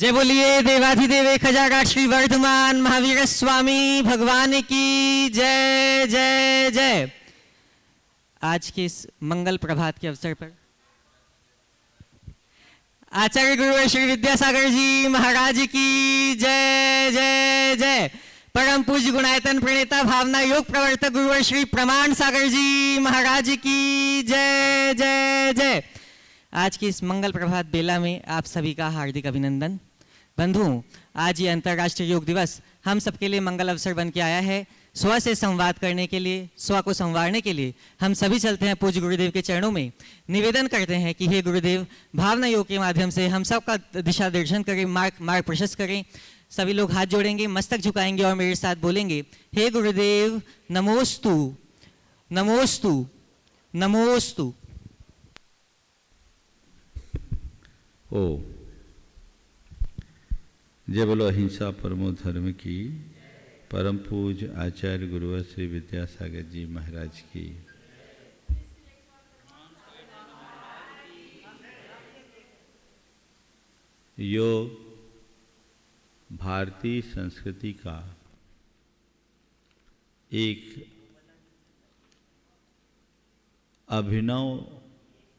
जय बोलिए देवाधिदेव एक हजार श्री वर्धमान महावीर स्वामी भगवान की जय जय जय। आज के इस मंगल प्रभात के अवसर पर आचार्य गुरुवर श्री विद्यासागर जी महाराज की जय जय जय। परम पूज्य गुणायतन प्रणेता भावना योग प्रवर्तक गुरुवर श्री प्रमाण सागर जी महाराज की जय जय जय। आज की इस मंगल प्रभात बेला में आप सभी का हार्दिक अभिनंदन। बंधुओं, आज ये अंतर्राष्ट्रीय योग दिवस हम सबके लिए मंगल अवसर बन के आया है। स्व से संवाद करने के लिए, स्व को संवारने के लिए हम सभी चलते हैं पूज्य गुरुदेव के चरणों में। निवेदन करते हैं कि हे गुरुदेव, भावना योग के माध्यम से हम सबका दिशा दर्शन करें, मार्ग प्रशस्त करें। सभी लोग हाथ जोड़ेंगे, मस्तक झुकाएंगे और मेरे साथ बोलेंगे, हे गुरुदेव नमोस्तु नमोस्तु नमोस्तु। ओ जय बोलो अहिंसा परमो धर्म की। परम पूज्य आचार्य गुरुवर श्री विद्यासागर जी महाराज की। योग भारतीय संस्कृति का एक अभिनव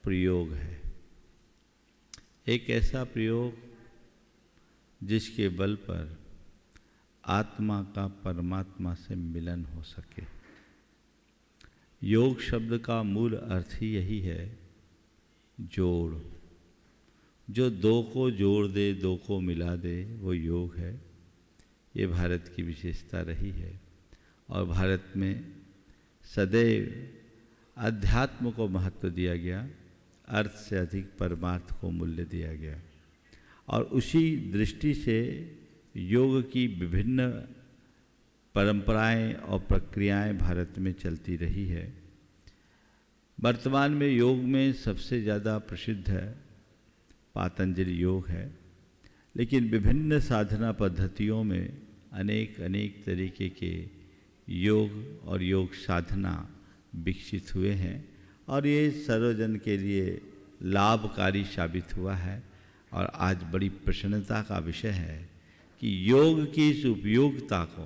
प्रयोग है, एक ऐसा प्रयोग जिसके बल पर आत्मा का परमात्मा से मिलन हो सके। योग शब्द का मूल अर्थ ही यही है, जोड़। जो दो को जोड़ दे, दो को मिला दे, वो योग है। ये भारत की विशेषता रही है और भारत में सदैव अध्यात्म को महत्व दिया गया, अर्थ से अधिक परमार्थ को मूल्य दिया गया। और उसी दृष्टि से योग की विभिन्न परंपराएं और प्रक्रियाएं भारत में चलती रही है। वर्तमान में योग में सबसे ज़्यादा प्रसिद्ध है पातंजलि योग है, लेकिन विभिन्न साधना पद्धतियों में अनेक तरीके के योग और योग साधना विकसित हुए हैं और ये सर्वजन के लिए लाभकारी साबित हुआ है। और आज बड़ी प्रसन्नता का विषय है कि योग की इस उपयोगिता को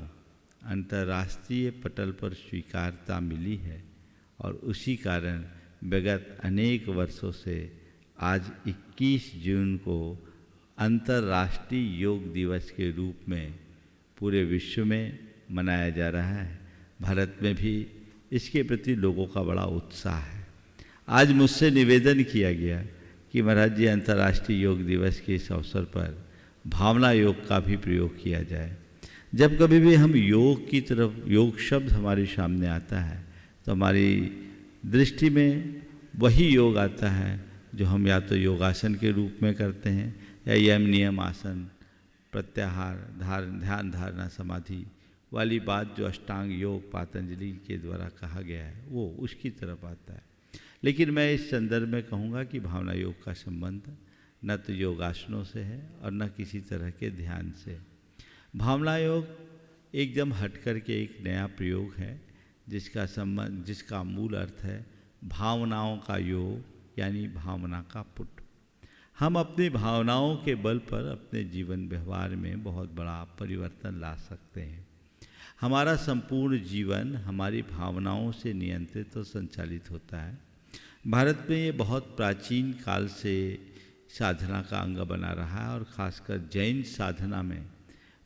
अंतर्राष्ट्रीय पटल पर स्वीकारता मिली है और उसी कारण विगत अनेक वर्षों से आज 21 जून को अंतर्राष्ट्रीय योग दिवस के रूप में पूरे विश्व में मनाया जा रहा है। भारत में भी इसके प्रति लोगों का बड़ा उत्साह है। आज मुझसे निवेदन किया गया कि महाराज जी, अंतर्राष्ट्रीय योग दिवस के इस अवसर पर भावना योग का भी प्रयोग किया जाए। जब कभी भी हम योग की तरफ, योग शब्द हमारे सामने आता है तो हमारी दृष्टि में वही योग आता है जो हम या तो योगासन के रूप में करते हैं या यम नियम आसन, प्रत्याहार, ध्यान धारणा समाधि वाली बात जो अष्टांग योग पातंजलि के द्वारा कहा गया है वो उसकी तरफ आता है। लेकिन मैं इस संदर्भ में कहूँगा कि भावना योग का संबंध न तो योगासनों से है और न किसी तरह के ध्यान से। भावना योग एकदम हट कर के एक नया प्रयोग है जिसका संबंध, जिसका मूल अर्थ है भावनाओं का योग, यानी भावना का पुट। हम अपनी भावनाओं के बल पर अपने जीवन व्यवहार में बहुत बड़ा परिवर्तन ला सकते हैं। हमारा संपूर्ण जीवन हमारी भावनाओं से नियंत्रित और संचालित होता है। भारत में ये बहुत प्राचीन काल से साधना का अंग बना रहा है और ख़ासकर जैन साधना में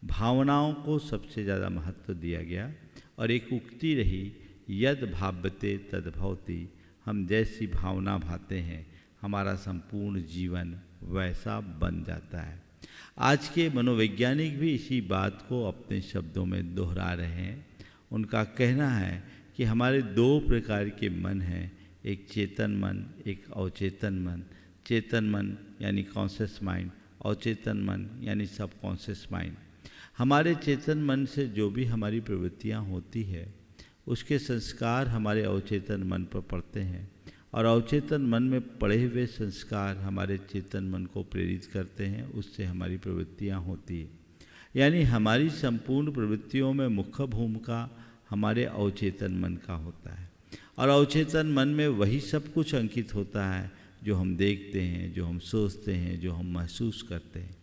भावनाओं को सबसे ज़्यादा महत्व दिया गया और एक उक्ति रही, यद भाव्यते तद भवति। हम जैसी भावना भाते हैं हमारा संपूर्ण जीवन वैसा बन जाता है। आज के मनोवैज्ञानिक भी इसी बात को अपने शब्दों में दोहरा रहे हैं। उनका कहना है कि हमारे दो प्रकार के मन हैं, एक चेतन मन, एक अवचेतन मन। चेतन मन यानी कॉन्शियस माइंड, अवचेतन मन यानी सब कॉन्शियस माइंड। हमारे चेतन मन से जो भी हमारी प्रवृत्तियाँ होती है उसके संस्कार हमारे अवचेतन मन पर पड़ते हैं और अवचेतन मन में पड़े हुए संस्कार हमारे चेतन मन को प्रेरित करते हैं, उससे हमारी प्रवृत्तियाँ होती है। यानी हमारी संपूर्ण प्रवृत्तियों में मुख्य भूमिका हमारे अवचेतन मन का होता है और अवचेतन मन में वही सब कुछ अंकित होता है जो हम देखते हैं, जो हम सोचते हैं, जो हम महसूस करते हैं।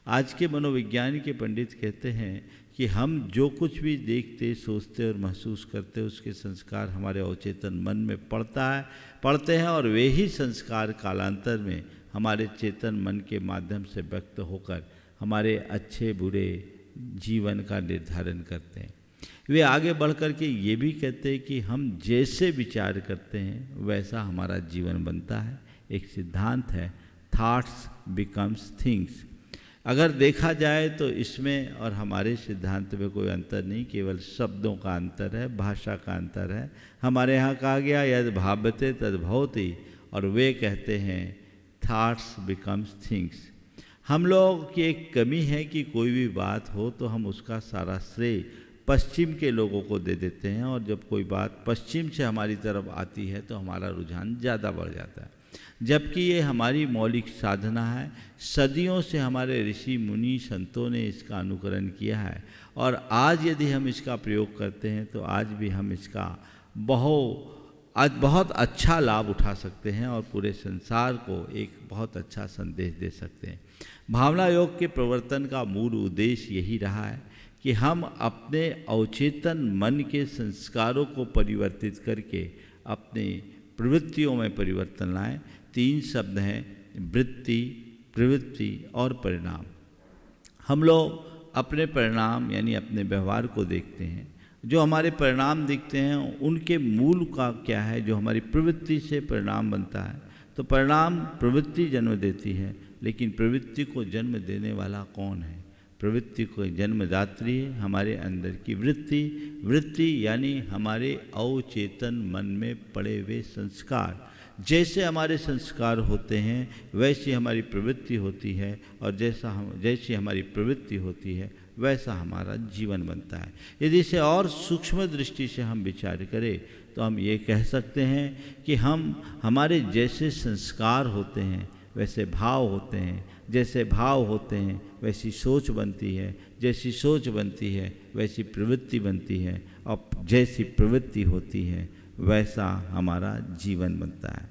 आज के मनोविज्ञान के पंडित कहते हैं कि हम जो कुछ भी देखते, सोचते और महसूस करते, उसके संस्कार हमारे अवचेतन मन में पड़ते हैं और वे ही संस्कार कालांतर में हमारे चेतन मन के माध्यम से व्यक्त होकर हमारे अच्छे बुरे जीवन का निर्धारण करते हैं। वे आगे बढ़ कर के ये भी कहते हैं कि हम जैसे विचार करते हैं वैसा हमारा जीवन बनता है। एक सिद्धांत है, थॉट्स बिकम्स थिंग्स। अगर देखा जाए तो इसमें और हमारे सिद्धांत में कोई अंतर नहीं, केवल शब्दों का अंतर है, भाषा का अंतर है। हमारे यहाँ कहा गया यद भावते तद भवति, और वे कहते हैं थॉट्स बिकम्स थिंग्स। हम लोग की एक कमी है कि कोई भी बात हो तो हम उसका सारा श्रेय पश्चिम के लोगों को दे देते हैं, और जब कोई बात पश्चिम से हमारी तरफ आती है तो हमारा रुझान ज़्यादा बढ़ जाता है, जबकि ये हमारी मौलिक साधना है। सदियों से हमारे ऋषि मुनि संतों ने इसका अनुकरण किया है, और आज यदि हम इसका प्रयोग करते हैं तो आज भी हम इसका बहुत अच्छा लाभ उठा सकते हैं और पूरे संसार को एक बहुत अच्छा संदेश दे सकते हैं। भावना योग के प्रवर्तन का मूल उद्देश्य यही रहा है कि हम अपने अवचेतन मन के संस्कारों को परिवर्तित करके अपनी प्रवृत्तियों में परिवर्तन लाएं। 3 शब्द हैं, वृत्ति, प्रवृत्ति और परिणाम। हम लोग अपने परिणाम यानी अपने व्यवहार को देखते हैं। जो हमारे परिणाम दिखते हैं उनके मूल का क्या है, जो हमारी प्रवृत्ति से परिणाम बनता है। तो परिणाम प्रवृत्ति जन्म देती है, लेकिन प्रवृत्ति को जन्म देने वाला कौन है? प्रवृत्ति को जन्मदात्री है हमारे अंदर की वृत्ति। वृत्ति यानी हमारे अवचेतन मन में पड़े हुए संस्कार। जैसे हमारे संस्कार होते हैं वैसी हमारी प्रवृत्ति होती है, और जैसी हमारी प्रवृत्ति होती है वैसा हमारा जीवन बनता है। यदि इसे और सूक्ष्म दृष्टि से हम विचार करें तो हम ये कह सकते हैं कि हमारे जैसे संस्कार होते हैं वैसे भाव होते हैं, जैसे भाव होते हैं वैसी सोच बनती है, जैसी सोच बनती है वैसी प्रवृत्ति बनती है, और जैसी प्रवृत्ति होती है वैसा हमारा जीवन बनता है।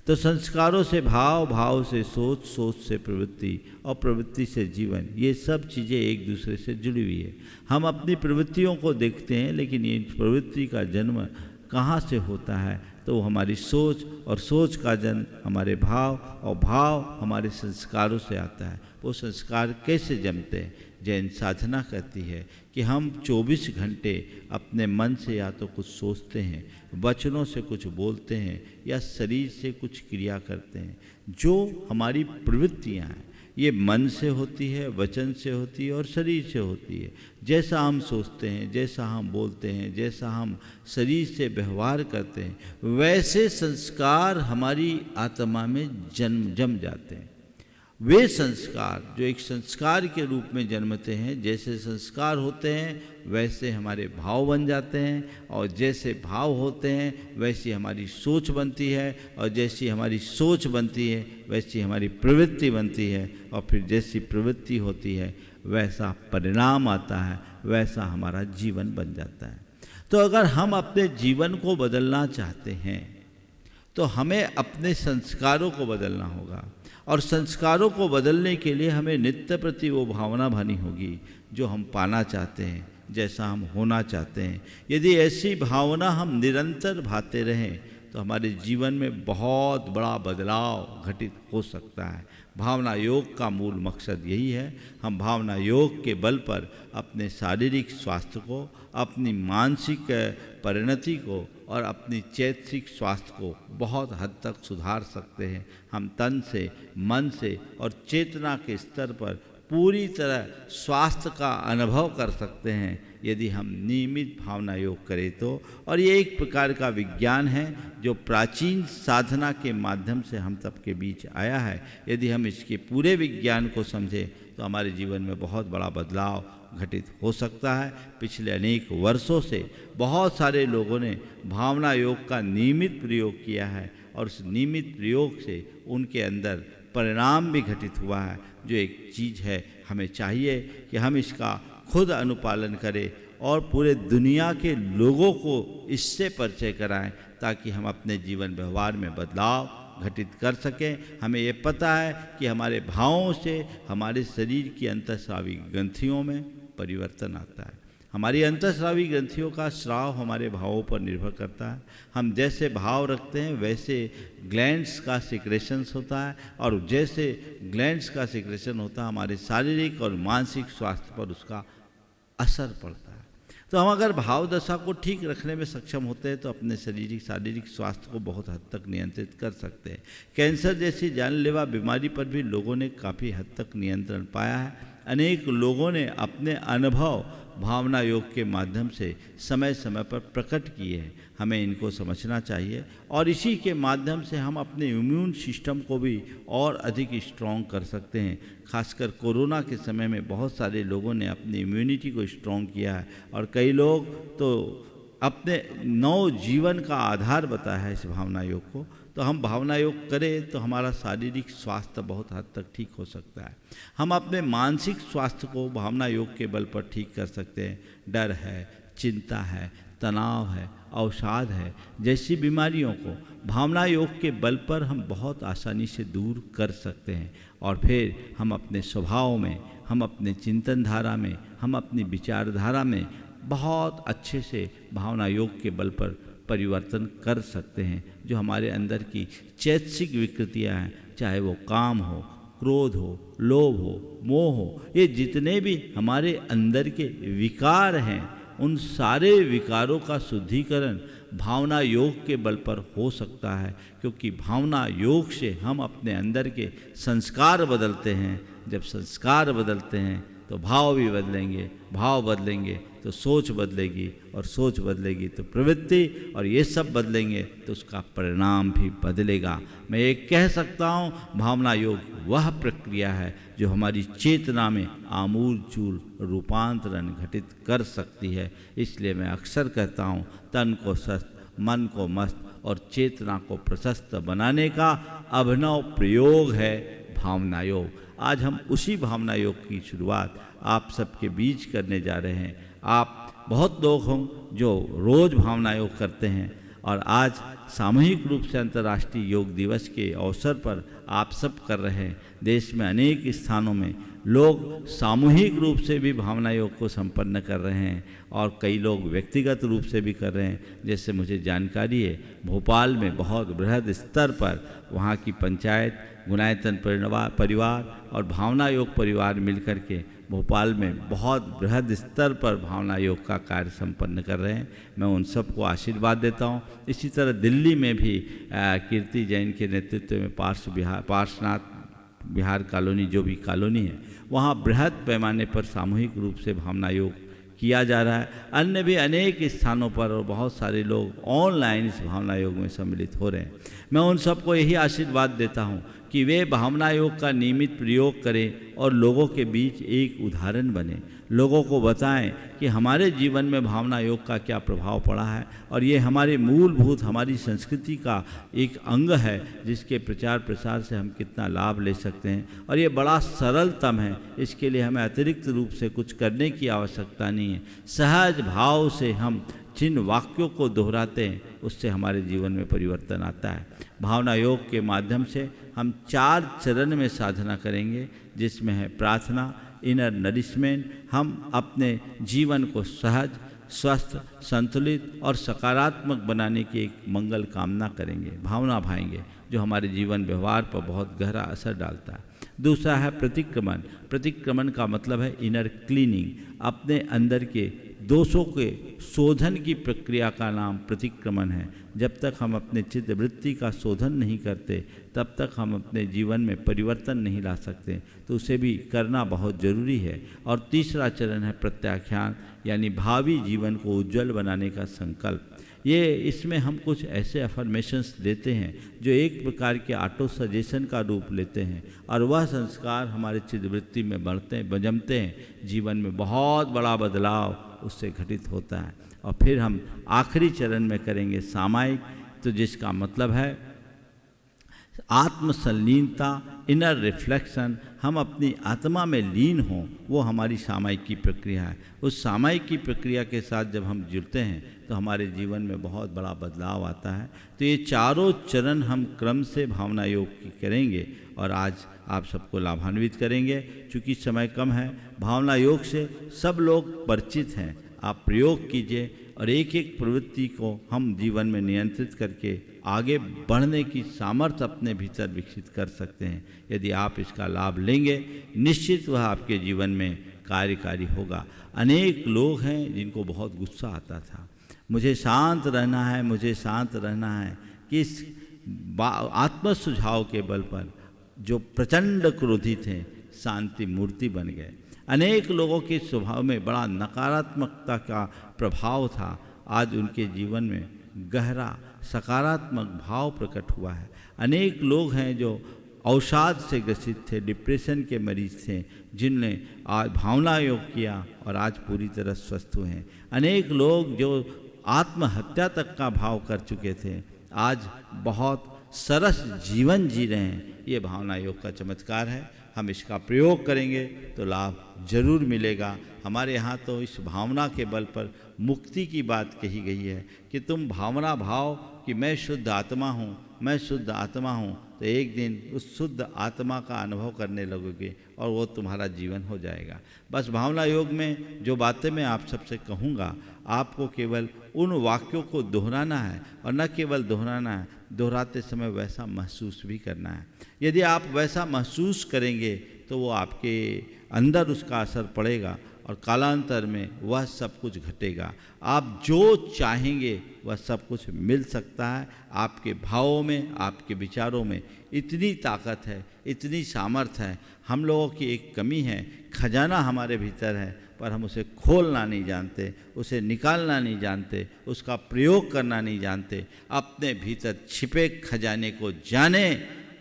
तो संस्कारों से भाव, भाव से सोच, सोच से प्रवृत्ति और प्रवृत्ति से जीवन, ये सब चीज़ें एक दूसरे से जुड़ी हुई है। हम अपनी प्रवृत्तियों को देखते हैं, लेकिन ये प्रवृत्ति का जन्म कहाँ से होता है? तो वो हमारी सोच, और सोच का जन्म हमारे भाव, और भाव हमारे संस्कारों से आता है। वो संस्कार कैसे जमते हैं? जैन साधना कहती है कि हम 24 घंटे अपने मन से या तो कुछ सोचते हैं, वचनों से कुछ बोलते हैं, या शरीर से कुछ क्रिया करते हैं। जो हमारी प्रवृत्तियाँ हैं ये मन से होती है, वचन से होती है और शरीर से होती है। जैसा हम सोचते हैं, जैसा हम बोलते हैं, जैसा हम शरीर से व्यवहार करते हैं, वैसे संस्कार हमारी आत्मा में जम जाते हैं। वे संस्कार जो एक संस्कार के रूप में जन्मते हैं, जैसे संस्कार होते हैं वैसे हमारे भाव बन जाते हैं, और जैसे भाव होते हैं वैसी हमारी सोच बनती है, और जैसी हमारी सोच बनती है वैसी हमारी प्रवृत्ति बनती है, और फिर जैसी प्रवृत्ति होती है वैसा परिणाम आता है, वैसा हमारा जीवन बन जाता है। तो अगर हम अपने जीवन को बदलना चाहते हैं तो हमें अपने संस्कारों को बदलना होगा, और संस्कारों को बदलने के लिए हमें नित्य प्रति वो भावना भानी होगी जो हम पाना चाहते हैं, जैसा हम होना चाहते हैं। यदि ऐसी भावना हम निरंतर भाते रहें तो हमारे जीवन में बहुत बड़ा बदलाव घटित हो सकता है। भावना योग का मूल मकसद यही है। हम भावना योग के बल पर अपने शारीरिक स्वास्थ्य को, अपनी मानसिक परिणति को और अपनी चैतसिक स्वास्थ्य को बहुत हद तक सुधार सकते हैं। हम तन से, मन से और चेतना के स्तर पर पूरी तरह स्वास्थ्य का अनुभव कर सकते हैं यदि हम नियमित भावना योग करें तो। और ये एक प्रकार का विज्ञान है जो प्राचीन साधना के माध्यम से हम सबके बीच आया है। यदि हम इसके पूरे विज्ञान को समझें तो हमारे जीवन में बहुत बड़ा बदलाव घटित हो सकता है। पिछले अनेक वर्षों से बहुत सारे लोगों ने भावना योग का नियमित प्रयोग किया है, और उस नियमित प्रयोग से उनके अंदर परिणाम भी घटित हुआ है। जो एक चीज़ है, हमें चाहिए कि हम इसका खुद अनुपालन करें और पूरे दुनिया के लोगों को इससे परिचय कराएं, ताकि हम अपने जीवन व्यवहार में बदलाव घटित कर सकें। हमें ये पता है कि हमारे भावों से हमारे शरीर की अंतःस्रावी ग्रंथियों में परिवर्तन आता है। हमारी अंतःस्रावी ग्रंथियों का स्राव हमारे भावों पर निर्भर करता है। हम जैसे भाव रखते हैं वैसे ग्लैंड्स का सिक्रेशंस होता है, और जैसे ग्लैंड्स का सिक्रेशन होता है हमारे शारीरिक और मानसिक स्वास्थ्य पर उसका असर पड़ता है। तो हम अगर भाव दशा को ठीक रखने में सक्षम होते हैं तो अपने शारीरिक स्वास्थ्य को बहुत हद तक नियंत्रित कर सकते हैं। कैंसर जैसी जानलेवा बीमारी पर भी लोगों ने काफ़ी हद तक नियंत्रण पाया है। अनेक लोगों ने अपने अनुभव भावना योग के माध्यम से समय समय पर प्रकट किए हैं। हमें इनको समझना चाहिए और इसी के माध्यम से हम अपने इम्यून सिस्टम को भी और अधिक स्ट्रॉन्ग कर सकते हैं। खासकर कोरोना के समय में बहुत सारे लोगों ने अपनी इम्यूनिटी को स्ट्रॉन्ग किया है और कई लोग तो अपने नव जीवन का आधार बताया है इस भावना योग को। तो हम भावना योग करें तो हमारा शारीरिक स्वास्थ्य बहुत हद तक ठीक हो सकता है। हम अपने मानसिक स्वास्थ्य को भावना योग के बल पर ठीक कर सकते हैं। डर है, चिंता है, तनाव है, अवसाद है जैसी बीमारियों को भावना योग के बल पर हम बहुत आसानी से दूर कर सकते हैं। और फिर हम अपने स्वभाव में, हम अपने चिंतन धारा में, हम अपनी विचारधारा में बहुत अच्छे से भावना योग के बल पर परिवर्तन कर सकते हैं। जो हमारे अंदर की चैतसिक विकृतियाँ हैं, चाहे वो काम हो, क्रोध हो, लोभ हो, मोह हो, ये जितने भी हमारे अंदर के विकार हैं उन सारे विकारों का शुद्धिकरण भावना योग के बल पर हो सकता है। क्योंकि भावना योग से हम अपने अंदर के संस्कार बदलते हैं। जब संस्कार बदलते हैं तो भाव भी बदलेंगे, भाव बदलेंगे तो सोच बदलेगी, और सोच बदलेगी तो प्रवृत्ति, और ये सब बदलेंगे तो उसका परिणाम भी बदलेगा। मैं ये कह सकता हूँ भावना योग वह प्रक्रिया है जो हमारी चेतना में आमूल चूल रूपांतरण घटित कर सकती है। इसलिए मैं अक्सर कहता हूँ तन को स्वस्थ, मन को मस्त और चेतना को प्रशस्त बनाने का अभिनव प्रयोग है भावना योग। आज हम उसी भावना योग की शुरुआत आप सबके बीच करने जा रहे हैं। आप बहुत लोग हों जो रोज़ भावना योग करते हैं, और आज सामूहिक रूप से अंतर्राष्ट्रीय योग दिवस के अवसर पर आप सब कर रहे हैं। देश में अनेक स्थानों में लोग सामूहिक रूप से भी भावना योग को संपन्न कर रहे हैं और कई लोग व्यक्तिगत रूप से भी कर रहे हैं। जैसे मुझे जानकारी है भोपाल में बहुत बृहद स्तर पर वहाँ की पंचायत, गुणायतन परिवार और भावना योग परिवार मिलकर के भोपाल में बहुत बृहद स्तर पर भावना योग का कार्य संपन्न कर रहे हैं। मैं उन सबको आशीर्वाद देता हूँ। इसी तरह दिल्ली में भी कीर्ति जैन के नेतृत्व में पार्श्वनाथ बिहार कॉलोनी जो भी कॉलोनी है वहाँ बृहद पैमाने पर सामूहिक रूप से भावना योग किया जा रहा है। अन्य भी अनेक स्थानों पर और बहुत सारे लोग ऑनलाइन इस भावना योग में सम्मिलित हो रहे हैं। मैं उन सबको यही आशीर्वाद देता हूँ कि वे भावना योग का नियमित प्रयोग करें और लोगों के बीच एक उदाहरण बने, लोगों को बताएं कि हमारे जीवन में भावना योग का क्या प्रभाव पड़ा है और ये हमारे मूलभूत हमारी संस्कृति का एक अंग है जिसके प्रचार प्रसार से हम कितना लाभ ले सकते हैं। और ये बड़ा सरलतम है, इसके लिए हमें अतिरिक्त रूप से कुछ करने की आवश्यकता नहीं है। सहज भाव से हम जिन वाक्यों को दोहराते हैं उससे हमारे जीवन में परिवर्तन आता है। भावना योग के माध्यम से हम 4 चरण में साधना करेंगे, जिसमें है प्रार्थना, इनर नरिशमेंट। हम अपने जीवन को सहज, स्वस्थ, संतुलित और सकारात्मक बनाने की एक मंगल कामना करेंगे, भावना भाएंगे जो हमारे जीवन व्यवहार पर बहुत गहरा असर डालता है। दूसरा है प्रतिक्रमण। प्रतिक्रमण का मतलब है इनर क्लीनिंग। अपने अंदर के दोषों के शोधन की प्रक्रिया का नाम प्रतिक्रमण है। जब तक हम अपने चित्त वृत्ति का शोधन नहीं करते तब तक हम अपने जीवन में परिवर्तन नहीं ला सकते, तो उसे भी करना बहुत ज़रूरी है। और तीसरा चरण है प्रत्याख्यान, यानी भावी जीवन को उज्जवल बनाने का संकल्प। ये इसमें हम कुछ ऐसे अफर्मेशंस देते हैं जो एक प्रकार के ऑटो सजेशन का रूप लेते हैं और वह संस्कार हमारे चित्तवृत्ति में जमते हैं। जीवन में बहुत बड़ा बदलाव उससे घटित होता है। और फिर हम आखिरी चरण में करेंगे सामायिक, तो जिसका मतलब है आत्मसंलीनता, इनर रिफ्लेक्शन, हम अपनी आत्मा में लीन हों, वो हमारी सामायिक की प्रक्रिया है। उस सामायिक की प्रक्रिया के साथ जब हम जुड़ते हैं तो हमारे जीवन में बहुत बड़ा बदलाव आता है। तो ये चारों चरण हम क्रम से भावना योग की करेंगे और आज आप सबको लाभान्वित करेंगे। चूँकि समय कम है, भावना योग से सब लोग परिचित हैं, आप प्रयोग कीजिए और एक एक प्रवृत्ति को हम जीवन में नियंत्रित करके आगे बढ़ने की सामर्थ्य अपने भीतर विकसित कर सकते हैं। यदि आप इसका लाभ लेंगे, निश्चित वह आपके जीवन में कार्यकारी होगा। अनेक लोग हैं जिनको बहुत गुस्सा आता था, मुझे शांत रहना है, मुझे शांत रहना है, कि इस आत्म सुझाव के बल पर जो प्रचंड क्रोधी थे शांति मूर्ति बन गए। अनेक लोगों के स्वभाव में बड़ा नकारात्मकता का प्रभाव था, आज उनके जीवन में गहरा सकारात्मक भाव प्रकट हुआ है। अनेक लोग हैं जो अवसाद से ग्रसित थे, डिप्रेशन के मरीज थे, जिनने आज भावना योग किया और आज पूरी तरह स्वस्थ हुए हैं। अनेक लोग जो आत्महत्या तक का भाव कर चुके थे, आज बहुत सरस जीवन जी रहे हैं। ये भावना योग का चमत्कार है। हम इसका प्रयोग करेंगे तो लाभ जरूर मिलेगा। हमारे यहाँ तो इस भावना के बल पर मुक्ति की बात कही गई है कि तुम भावना भाव कि मैं शुद्ध आत्मा हूँ, मैं शुद्ध आत्मा हूँ, तो एक दिन उस शुद्ध आत्मा का अनुभव करने लगोगे और वो तुम्हारा जीवन हो जाएगा। बस भावना योग में जो बातें मैं आप सबसे कहूँगा, आपको केवल उन वाक्यों को दोहराना है और न केवल दोहराना है, दोहराते समय वैसा महसूस भी करना है। यदि आप वैसा महसूस करेंगे तो वो आपके अंदर उसका असर पड़ेगा और कालांतर में वह सब कुछ घटेगा। आप जो चाहेंगे वह सब कुछ मिल सकता है। आपके भावों में, आपके विचारों में इतनी ताकत है, इतनी सामर्थ्य है। हम लोगों की एक कमी है, खजाना हमारे भीतर है पर हम उसे खोलना नहीं जानते, उसे निकालना नहीं जानते, उसका प्रयोग करना नहीं जानते। अपने भीतर छिपे खजाने को जाने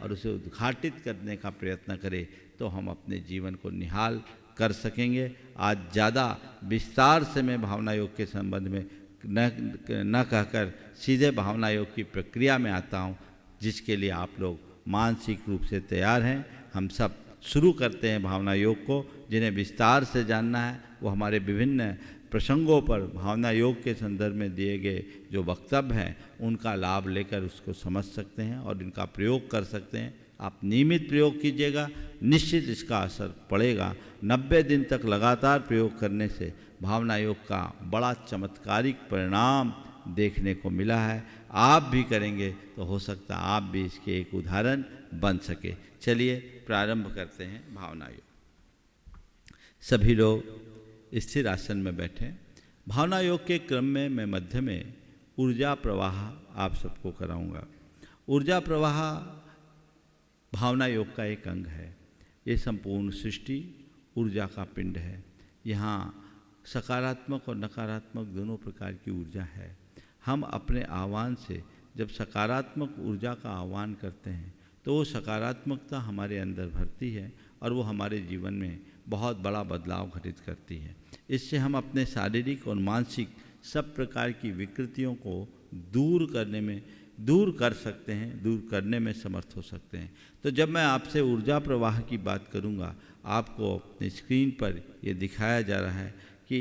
और उसे उद्घाटित करने का प्रयत्न करें तो हम अपने जीवन को निहाल कर सकेंगे। आज ज़्यादा विस्तार से मैं भावना योग के संबंध में न कहकर सीधे भावना योग की प्रक्रिया में आता हूँ, जिसके लिए आप लोग मानसिक रूप से तैयार हैं। हम सब शुरू करते हैं भावना योग को। जिन्हें विस्तार से जानना है वो हमारे विभिन्न प्रसंगों पर भावना योग के संदर्भ में दिए गए जो वक्तव्य हैं उनका लाभ लेकर उसको समझ सकते हैं और इनका प्रयोग कर सकते हैं। आप नियमित प्रयोग कीजिएगा, निश्चित इसका असर पड़ेगा। 90 दिन तक लगातार प्रयोग करने से भावना योग का बड़ा चमत्कारिक परिणाम देखने को मिला है। आप भी करेंगे तो हो सकता है आप भी इसके एक उदाहरण बन सके। चलिए प्रारंभ करते हैं भावना योग। सभी लोग स्थिर आसन में बैठें। भावना योग के क्रम में मैं मध्य में ऊर्जा प्रवाह आप सबको कराऊंगा। ऊर्जा प्रवाह भावना योग का एक अंग है। ये संपूर्ण सृष्टि ऊर्जा का पिंड है। यहाँ सकारात्मक और नकारात्मक दोनों प्रकार की ऊर्जा है। हम अपने आह्वान से जब सकारात्मक ऊर्जा का आह्वान करते हैं तो वो सकारात्मकता हमारे अंदर भरती है और वो हमारे जीवन में बहुत बड़ा बदलाव घटित करती है। इससे हम अपने शारीरिक और मानसिक सब प्रकार की विकृतियों को दूर कर सकते हैं, दूर करने में समर्थ हो सकते हैं। तो जब मैं आपसे ऊर्जा प्रवाह की बात करूंगा, आपको अपनी स्क्रीन पर ये दिखाया जा रहा है कि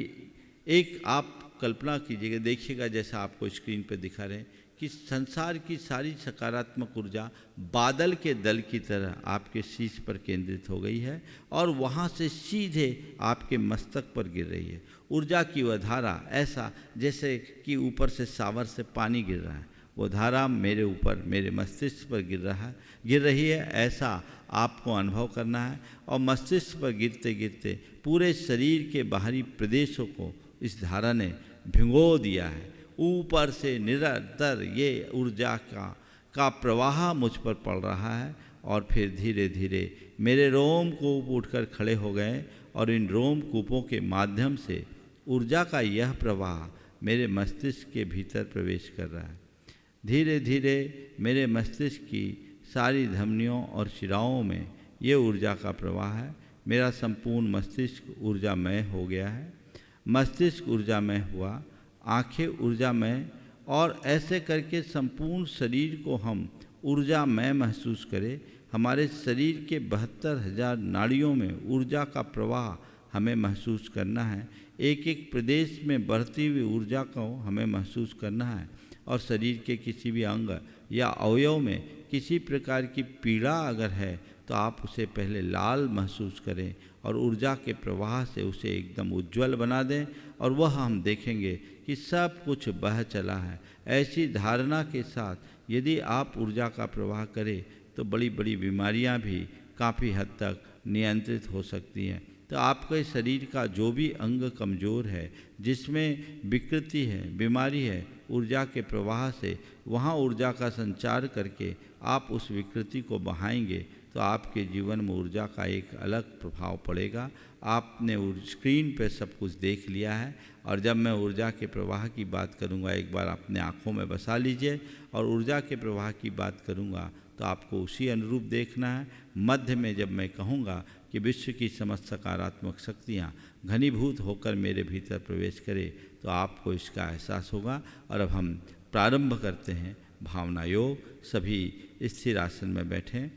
एक आप कल्पना कीजिएगा, देखिएगा जैसा आपको स्क्रीन पर दिखा रहे हैं कि संसार की सारी सकारात्मक ऊर्जा बादल के दल की तरह आपके शीश पर केंद्रित हो गई है और वहाँ से सीधे आपके मस्तक पर गिर रही है। ऊर्जा की वह धारा ऐसा जैसे कि ऊपर से सावर से पानी गिर रहा है, वो धारा मेरे ऊपर, मेरे मस्तिष्क पर गिर रही है, ऐसा आपको अनुभव करना है। और मस्तिष्क पर गिरते गिरते पूरे शरीर के बाहरी प्रदेशों को इस धारा ने भिगो दिया है। ऊपर से निरंतर ये ऊर्जा का प्रवाह मुझ पर पड़ रहा है और फिर धीरे धीरे मेरे रोमकूप उठकर खड़े हो गए और इन रोमकूपों के माध्यम से ऊर्जा का यह प्रवाह मेरे मस्तिष्क के भीतर प्रवेश कर रहा है। धीरे धीरे मेरे मस्तिष्क की सारी धमनियों और शिराओं में ये ऊर्जा का प्रवाह है। मेरा संपूर्ण मस्तिष्क ऊर्जामय हो गया है। मस्तिष्क ऊर्जामय हुआ, आँखें ऊर्जामय, और ऐसे करके संपूर्ण शरीर को हम ऊर्जा मैं महसूस करे। हमारे शरीर के 72,000 नाड़ियों में ऊर्जा का प्रवाह हमें महसूस करना है। एक एक प्रदेश में बढ़ती हुई ऊर्जा को हमें महसूस करना है। और शरीर के किसी भी अंग या अवयव में किसी प्रकार की पीड़ा अगर है तो आप उसे पहले लाल महसूस करें और ऊर्जा के प्रवाह से उसे एकदम उज्जवल बना दें, और वह हम देखेंगे कि सब कुछ बह चला है। ऐसी धारणा के साथ यदि आप ऊर्जा का प्रवाह करें तो बड़ी बड़ी बीमारियां भी काफ़ी हद तक नियंत्रित हो सकती हैं। तो आपके शरीर का जो भी अंग कमज़ोर है, जिसमें विकृति है, बीमारी है, ऊर्जा के प्रवाह से वहाँ ऊर्जा का संचार करके आप उस विकृति को बहाएंगे तो आपके जीवन में ऊर्जा का एक अलग प्रभाव पड़ेगा। आपने स्क्रीन पे सब कुछ देख लिया है, और जब मैं ऊर्जा के प्रवाह की बात करूँगा एक बार अपने आँखों में बसा लीजिए, और ऊर्जा के प्रवाह की बात करूँगा तो आपको उसी अनुरूप देखना है। मध्य में जब मैं कहूँगा कि विश्व की समस्त सकारात्मक शक्तियाँ घनीभूत होकर मेरे भीतर प्रवेश करें तो आपको इसका एहसास होगा। और अब हम प्रारंभ करते हैं भावना योग। सभी स्थिर आसन में बैठें,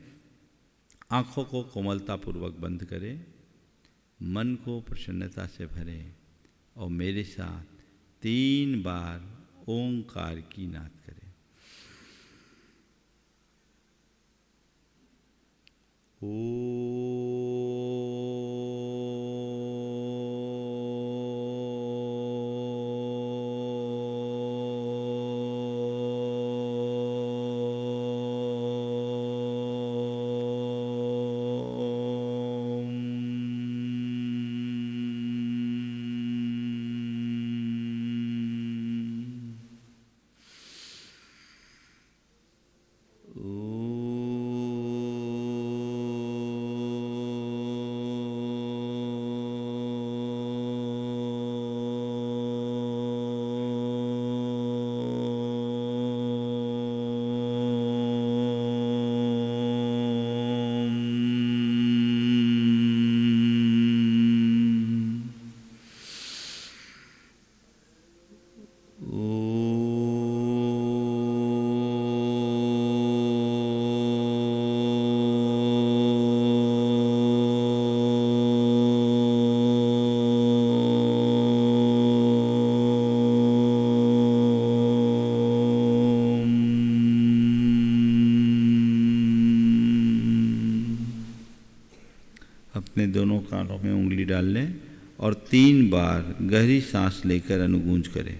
आँखों को कोमलतापूर्वक बंद करें, मन को प्रसन्नता से भरें और मेरे साथ 3 बार ओंकार की नाद करें। अपने दोनों कानों में उंगली डाल लें और 3 बार गहरी सांस लेकर अनुगूंज करें।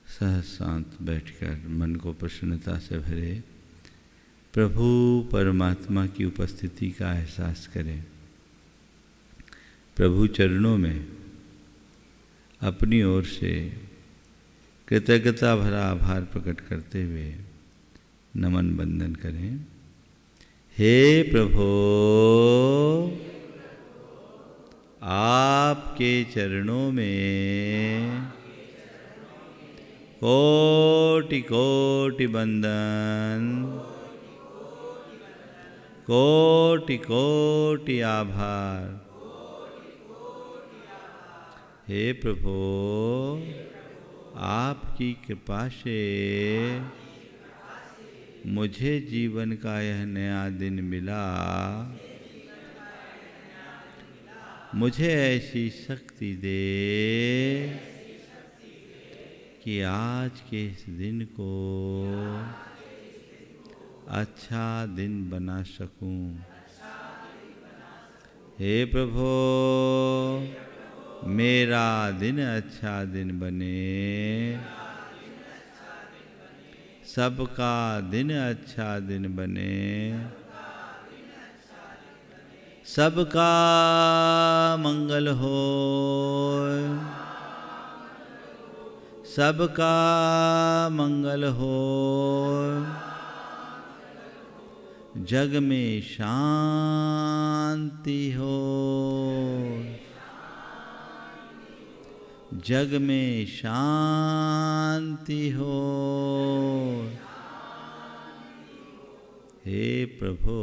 सहज शांत बैठकर मन को प्रसन्नता से भरे प्रभु परमात्मा की उपस्थिति का एहसास करें। प्रभु चरणों में अपनी ओर से कृतज्ञता भरा आभार प्रकट करते हुए नमन बंदन करें। हे प्रभु, आपके चरणों में कोटि कोटि बंदन, कोटि कोटि आभार। हे प्रभु, आपकी कृपा से मुझे जीवन का यह नया दिन मिला। मुझे ऐसी शक्ति दे कि आज के इस दिन को अच्छा दिन बना सकूं। हे प्रभु, मेरा दिन अच्छा दिन बने, सबका दिन अच्छा दिन बने, सबका मंगल हो, सबका मंगल हो, जग में शांति हो, जग में शांति हो। हे प्रभु,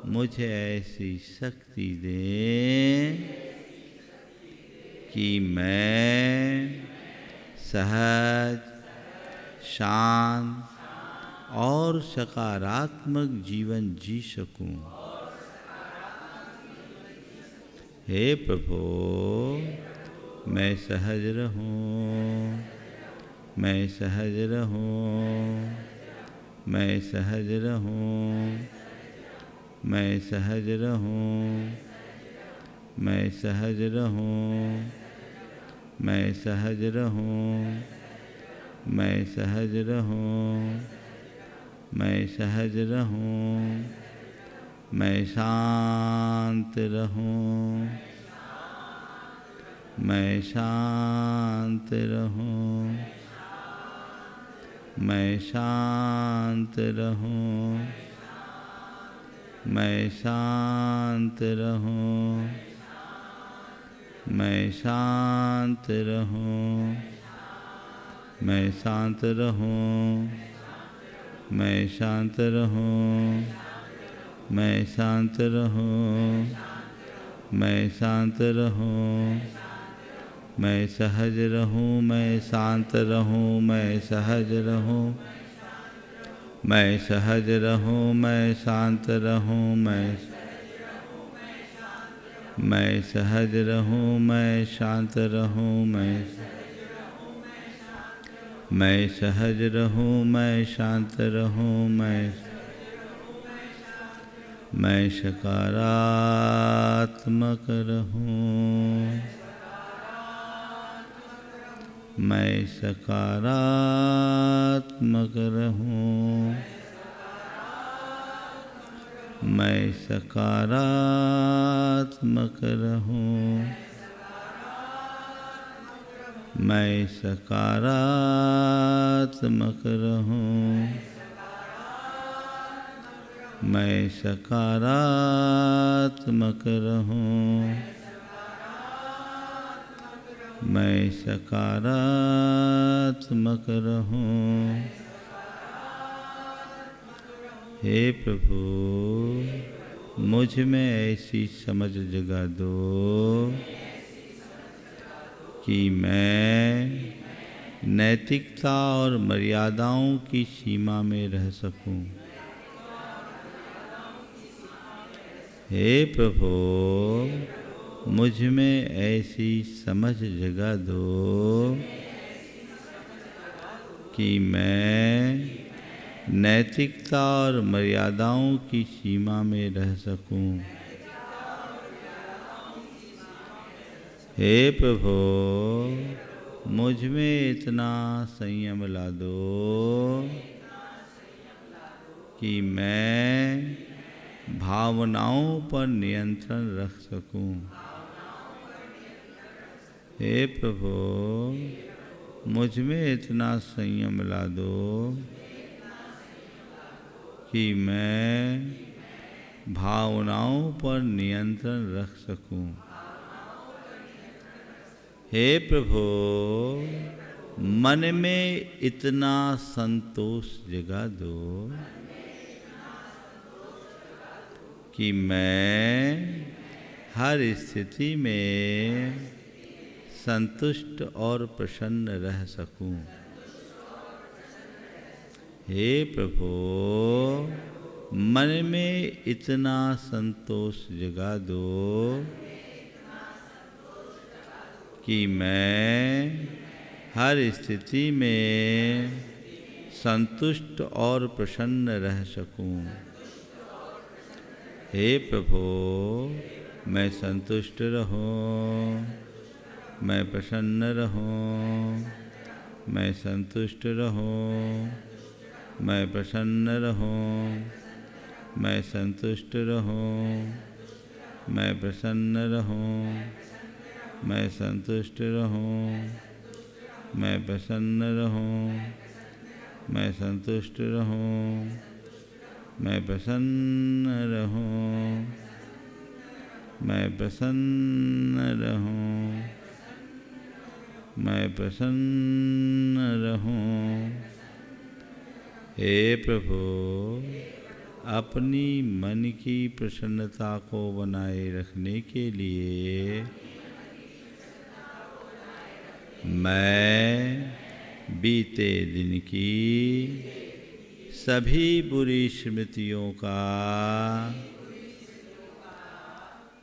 मुझे ऐसी शक्ति दे कि मैं सहज, शांत और सकारात्मक जीवन जी सकूं। हे प्रभु, मैं सहज रहूं, मैं सहज रहूं, मैं सहज रहूं, मैं सहज रहूं, मैं सहज रहूं, मैं सहज रहूं, मैं सहज रहूं, मैं सहज रहूं, मैं शांत रहूं, मैं शांत रहूं, मैं शांत रहूं, मैं शांत रहूं, मैं शांत रहूं, मैं शांत रहूं, मैं शांत रहूं, मैं शांत रहूं, मैं शांत रहूं, मैं सहज रहूं, मैं शांत रहूं, मैं सहज रहूं, मैं सहज रहूं, मैं शांत रहूं, मैं सहज रहूं, मैं शांत रहूं, मैं सहज रहूं, मैं शांत रहूं, मैं सकारात्मक रहूं, मैं सकारात्मक रहूं, मैं सकारात्मक रहूं, मैं सकारात्मक रहूं, मैं सकारात्मक रहूं, मैं सकारात्मक रहूं। हे प्रभु, मुझ में ऐसी समझ जगा दो कि मैं नैतिकता और मर्यादाओं की सीमा में रह सकूं। हे प्रभु, मुझ में ऐसी समझ जगा दो कि मैं नैतिकता और मर्यादाओं की सीमा में रह सकूं। हे प्रभु, मुझ में इतना संयम ला दो कि मैं भावनाओं पर नियंत्रण रख सकूं। हे प्रभु, मुझ में इतना संयम ला दो कि मैं भावनाओं पर नियंत्रण रख सकूं। हे प्रभु, मन में इतना संतोष जगा दो कि मैं हर स्थिति में संतुष्ट और प्रसन्न रह सकूं। हे प्रभु, मन में इतना संतोष जगा दो कि मैं हर स्थिति में संतुष्ट और प्रसन्न रह सकूं। हे प्रभु, मैं संतुष्ट रहूं, मैं प्रसन्न रहूं, मैं संतुष्ट रहूं, मैं प्रसन्न रहूं, मैं संतुष्ट रहूं, मैं प्रसन्न रहूं, मैं संतुष्ट रहूं, मैं प्रसन्न रहूं, मैं संतुष्ट रहूं, मैं प्रसन्न रहूं, मैं प्रसन्न रहूं, मैं प्रसन्न रहूं। हे प्रभु, अपनी मन की प्रसन्नता को बनाए रखने के लिए मैं बीते दिन की सभी बुरी स्मृतियों का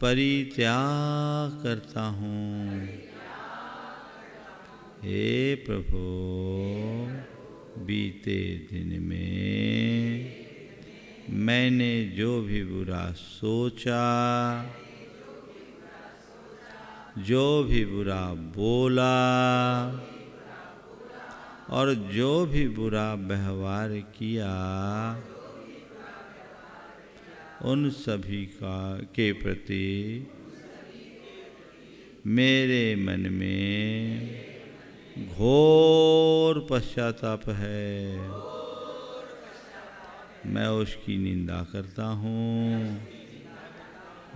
परित्याग करता हूँ। हे प्रभु, बीते दिन में मैंने जो भी बुरा सोचा, जो भी बुरा बोला और जो भी बुरा व्यवहार किया, उन सभी के प्रति मेरे मन में घोर पश्चाताप है। मैं उसकी निंदा करता हूँ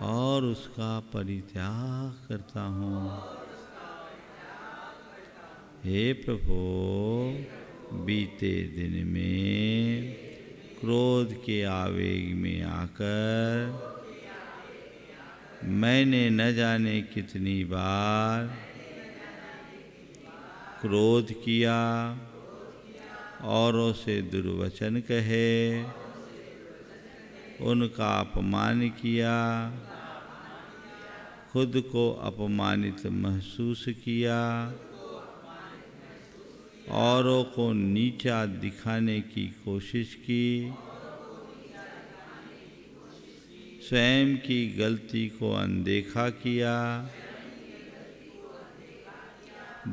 और उसका परित्याग करता हूँ। हे प्रभु, बीते दिन में क्रोध के आवेग में आकर मैंने न जाने कितनी बार क्रोध किया, औरों से दुर्वचन कहे, उनका अपमान किया, खुद को अपमानित महसूस किया, औरों को नीचा दिखाने की कोशिश की, स्वयं की गलती को अनदेखा किया,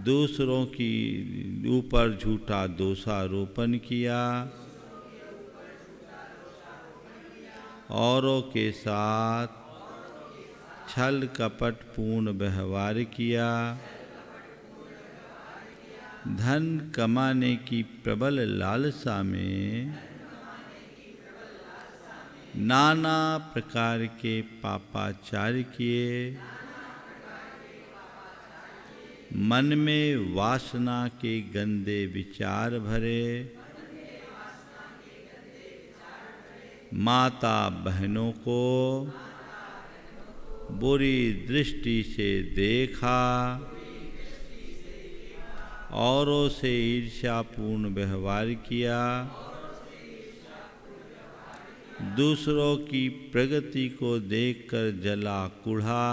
दूसरों की ऊपर झूठा दोषारोपण किया, औरों के साथ छल कपट पूर्ण व्यवहार किया, धन कमाने की प्रबल लालसा में नाना प्रकार के पापाचार किए, मन में वासना के गंदे विचार भरे, माता बहनों को बुरी दृष्टि से देखा, औरों से ईर्ष्यापूर्ण व्यवहार किया, दूसरों की प्रगति को देखकर जला कुढ़ा,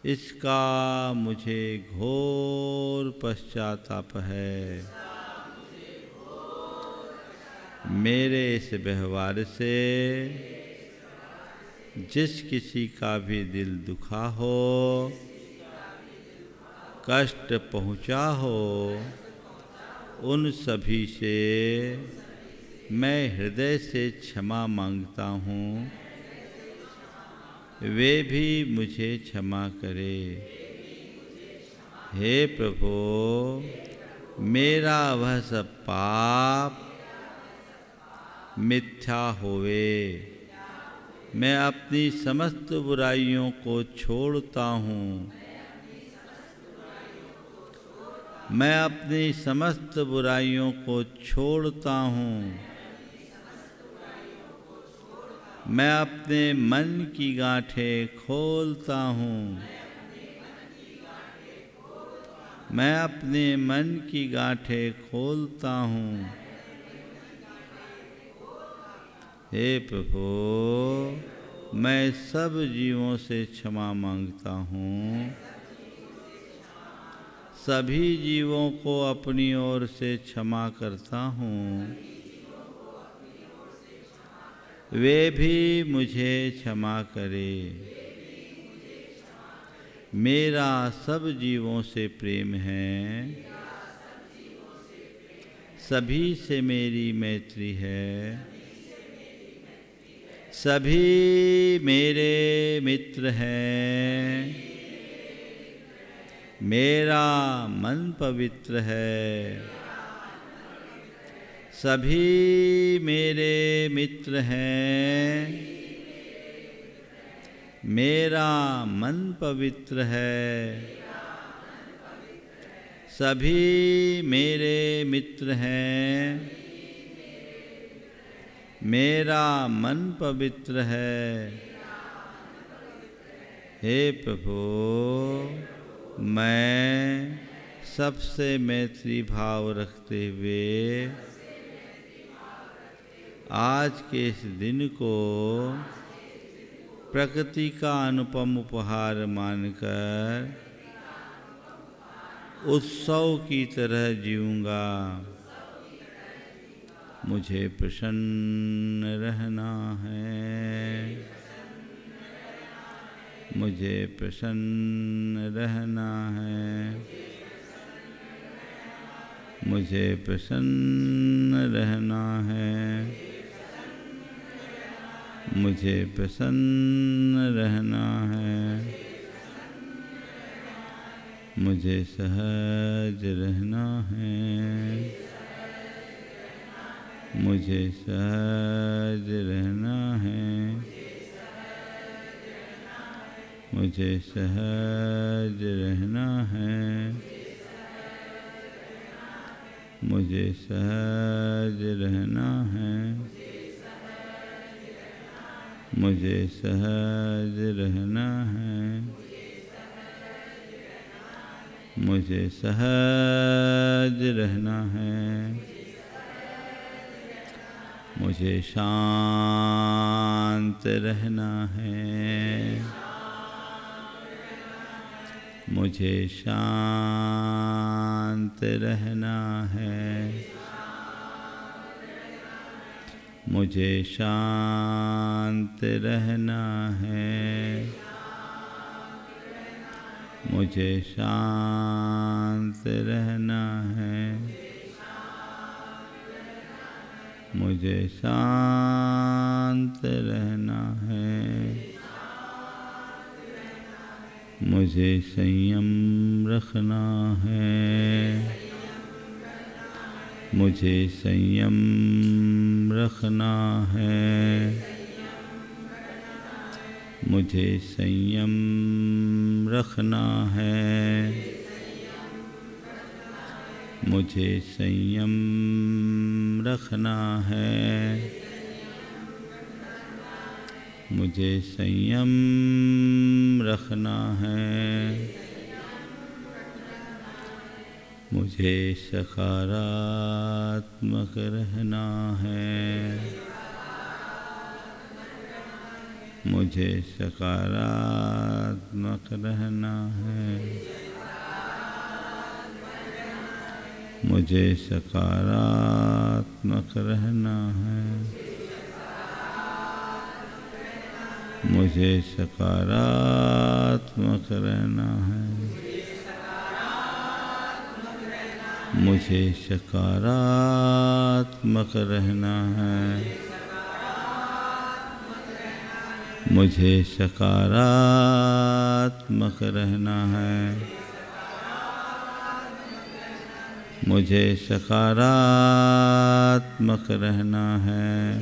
इसका मुझे घोर पश्चाताप है। मेरे इस व्यवहार से जिस किसी का भी दिल दुखा हो, कष्ट पहुँचा हो, उन सभी से मैं हृदय से क्षमा मांगता हूँ, वे भी मुझे क्षमा करे। हे प्रभु, मेरा वह सब पाप मिथ्या होवे, मैं अपनी समस्त बुराइयों को छोड़ता हूँ, मैं अपनी समस्त बुराइयों को छोड़ता हूँ, मैं अपने मन की गांठें खोलता हूँ, मैं अपने मन की गांठें खोलता हूँ, हे प्रभु, मैं सब जीवों से क्षमा मांगता हूँ। सभी जीवों को अपनी ओर से क्षमा करता हूँ। वे भी मुझे क्षमा करे। मेरा सब जीवों से प्रेम है। सभी से मेरी मैत्री है। सभी मेरे मित्र हैं। मेरा मन पवित्र है। सभी मेरे मित्र हैं। मेरा मन पवित्र है। सभी मेरे मित्र हैं। मेरा मन पवित्र है। हे प्रभु, मैं सबसे मैत्री भाव रखते हुए आज के इस दिन को प्रकृति का अनुपम उपहार मानकर उत्सव की तरह जीऊँगा। मुझे प्रसन्न रहना है। मुझे प्रसन्न रहना है। मुझे प्रसन्न रहना है। मुझे प्रसन्न रहना है। मुझे सहज रहना है। मुझे सहज रहना है। मुझे सहज रहना है। मुझे सहज रहना है। मुझे सहज रहना है। मुझे सहज रहना है। मुझे शांत रहना है। मुझे शांत रहना है। मुझे शांत रहना है। मुझे शांत रहना है। मुझे शांत रहना है। मुझे संयम रखना है। मुझे संयम रखना है। मुझे संयम रखना है। मुझे संयम रखना है। मुझे संयम रखना है। मुझे सकारात्मक रहना है। मुझे सकारात्मक रहना है। मुझे सकारात्मक रहना है। मुझे सकारात्मक रहना है। मुझे सकारात्मक रहना है। मुझे सकारात्मक रहना है। मुझे सकारात्मक रहना है।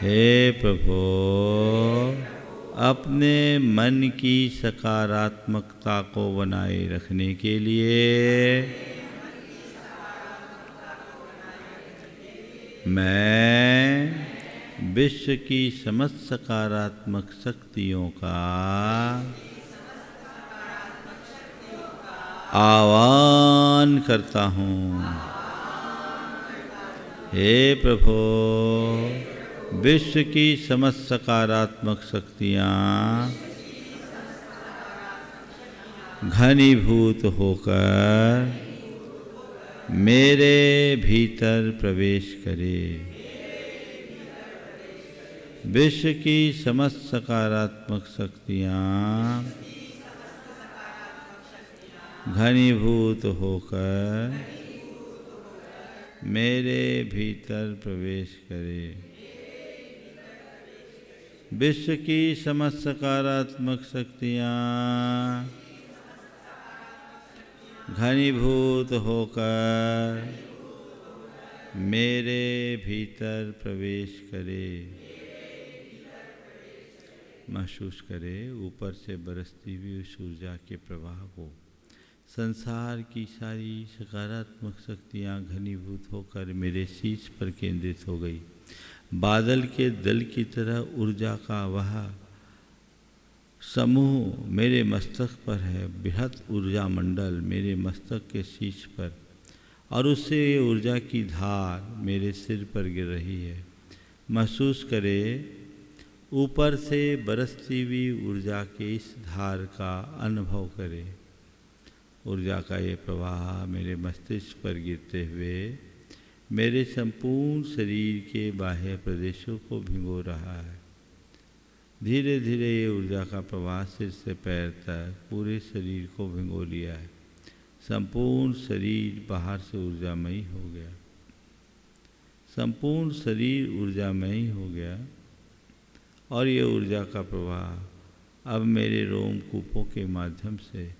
हे प्रभु, अपने मन की सकारात्मकता को बनाए रखने के लिए मैं विश्व की समस्त सकारात्मक शक्तियों का आह्वान करता हूँ। हे प्रभो, विश्व की समस्त सकारात्मक शक्तियाँ घनीभूत होकर मेरे भीतर प्रवेश करे। विश्व की समस्त सकारात्मक शक्तियाँ घनीभूत होकर मेरे भीतर प्रवेश करे। विश्व की समस्त सकारात्मक शक्तियाँ घनीभूत होकर मेरे भीतर प्रवेश करे। महसूस करें ऊपर से बरसती हुई उस ऊर्जा के प्रवाह को। संसार की सारी सकारात्मक शक्तियाँ घनीभूत होकर मेरे शीश पर केंद्रित हो गई। बादल के दल की तरह ऊर्जा का वह समूह मेरे मस्तक पर है। बृहत ऊर्जा मंडल मेरे मस्तक के शीश पर, और उससे ऊर्जा की धार मेरे सिर पर गिर रही है। महसूस करें ऊपर से बरसती हुई ऊर्जा के इस धार का अनुभव करें। ऊर्जा का ये प्रवाह मेरे मस्तिष्क पर गिरते हुए मेरे संपूर्ण शरीर के बाह्य प्रदेशों को भिगो रहा है। धीरे धीरे ये ऊर्जा का प्रवाह सिर से पैर तक पूरे शरीर को भिगो लिया है। संपूर्ण शरीर बाहर से ऊर्जामयी हो गया। संपूर्ण शरीर ऊर्जामयी हो गया और ये ऊर्जा का प्रवाह अब मेरे रोमकूपों के माध्यम से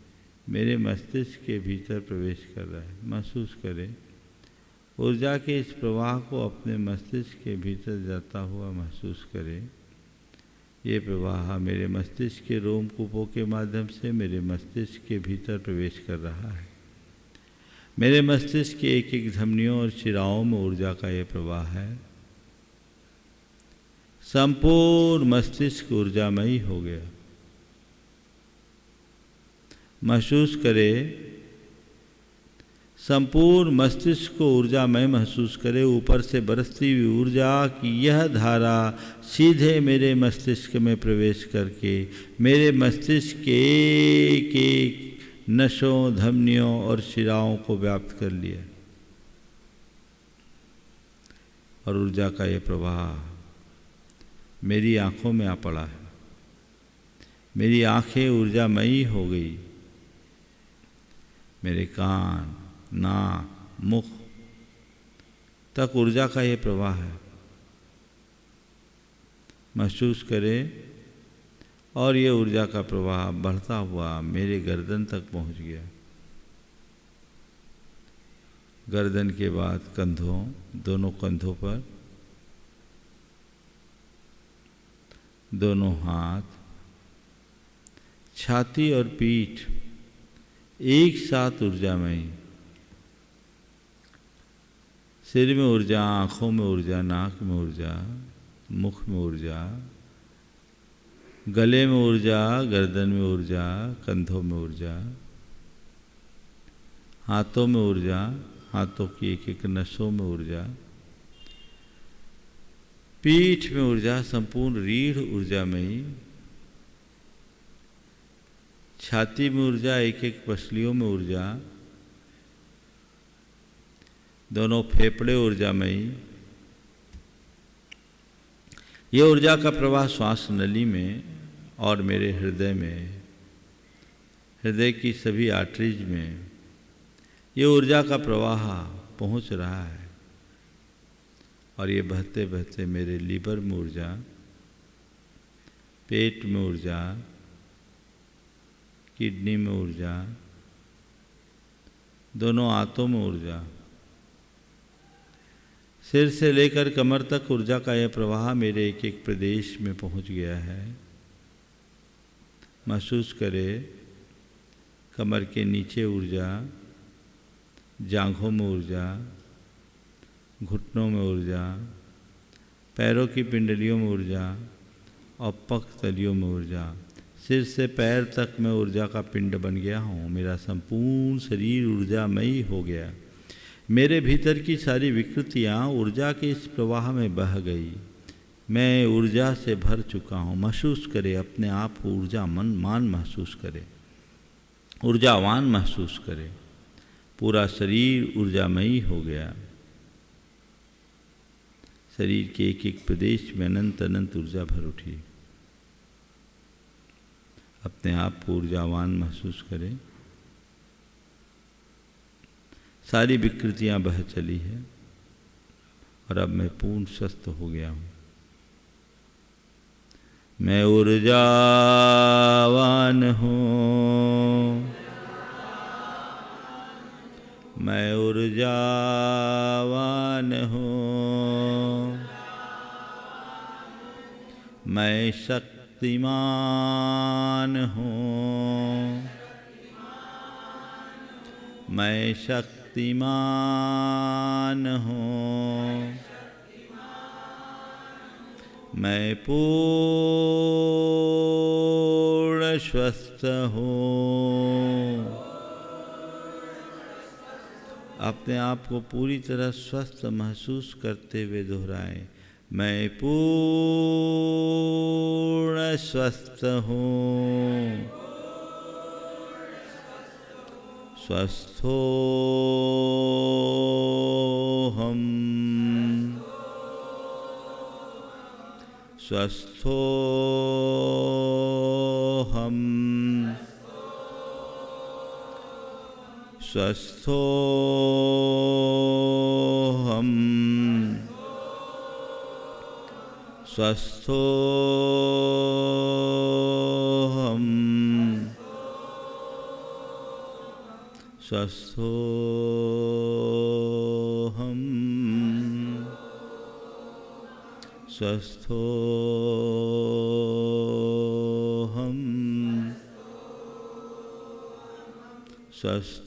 मेरे मस्तिष्क के भीतर प्रवेश कर रहा है। महसूस करें ऊर्जा के इस प्रवाह को अपने मस्तिष्क के भीतर जाता हुआ महसूस करें। ये प्रवाह मेरे मस्तिष्क के रोमकूपों के माध्यम से मेरे मस्तिष्क के भीतर प्रवेश कर रहा है। मेरे मस्तिष्क के एक एक धमनियों और शिराओं में ऊर्जा का ये प्रवाह है। संपूर्ण मस्तिष्क ऊर्जामयी हो गया। महसूस करें संपूर्ण मस्तिष्क को ऊर्जामय महसूस करें। ऊपर से बरसती हुई ऊर्जा की यह धारा सीधे मेरे मस्तिष्क में प्रवेश करके मेरे मस्तिष्क के एक नसों, धमनियों और शिराओं को व्याप्त कर लिया। और ऊर्जा का यह प्रवाह मेरी आँखों में आ पड़ा है। मेरी आँखें ऊर्जामयी हो गई। मेरे कान, नाक, मुख तक ऊर्जा का ये प्रवाह है। महसूस करें और ये ऊर्जा का प्रवाह बढ़ता हुआ मेरे गर्दन तक पहुंच गया। गर्दन के बाद कंधों, दोनों कंधों पर, दोनों हाथ, छाती और पीठ एक साथ ऊर्जामयी। सिर में ऊर्जा, आँखों में ऊर्जा, नाक में ऊर्जा, मुख में ऊर्जा, गले में ऊर्जा, गर्दन में ऊर्जा, कंधों में ऊर्जा, हाथों में ऊर्जा, हाथों की एक एक नसों में ऊर्जा, पीठ में ऊर्जा, संपूर्ण रीढ़ ऊर्जामयी, छाती में ऊर्जा, एक एक पसलियों में ऊर्जा, दोनों फेफड़े ऊर्जामयी। ये ऊर्जा का प्रवाह श्वास नली में और मेरे हृदय में, हृदय की सभी आर्टरीज में ये ऊर्जा का प्रवाह पहुंच रहा है। और ये बहते बहते मेरे लीवर में ऊर्जा, पेट में ऊर्जा, किडनी में ऊर्जा, दोनों आंतों में ऊर्जा, सिर से लेकर कमर तक ऊर्जा का यह प्रवाह मेरे एक एक प्रदेश में पहुंच गया है। महसूस करें कमर के नीचे ऊर्जा, जांघों में ऊर्जा, घुटनों में ऊर्जा, पैरों की पिंडलियों में ऊर्जा और पग तलियों में ऊर्जा। सिर से पैर तक मैं ऊर्जा का पिंड बन गया हूँ। मेरा संपूर्ण शरीर ऊर्जामयी हो गया। मेरे भीतर की सारी विकृतियाँ ऊर्जा के इस प्रवाह में बह गई। मैं ऊर्जा से भर चुका हूँ। महसूस करे अपने आप को ऊर्जावान महसूस करे, ऊर्जावान महसूस करे। पूरा शरीर ऊर्जामयी हो गया। शरीर के एक एक प्रदेश में अनंत अनंत ऊर्जा भर उठी। अपने आप को ऊर्जावान महसूस करें। सारी विकृतियां बह चली है और अब मैं पूर्ण स्वस्थ हो गया हूँ। मैं ऊर्जावान हूँ, मैं ऊर्जावान हूँ, मैं शक्तिमान हूँ, मैं शक्तिमान हूँ, मैं पूर्ण स्वस्थ हूँ। अपने आप को पूरी तरह स्वस्थ महसूस करते हुए दोहराएं। मैं पूर्ण स्वस्थ हूँ। स्वस्थोहम, स्वस्थोहम, स्वस्थोहम, स्वस्थोहम, स्वस्थोहम, स्वस्थोहम, स्वस्थोहम,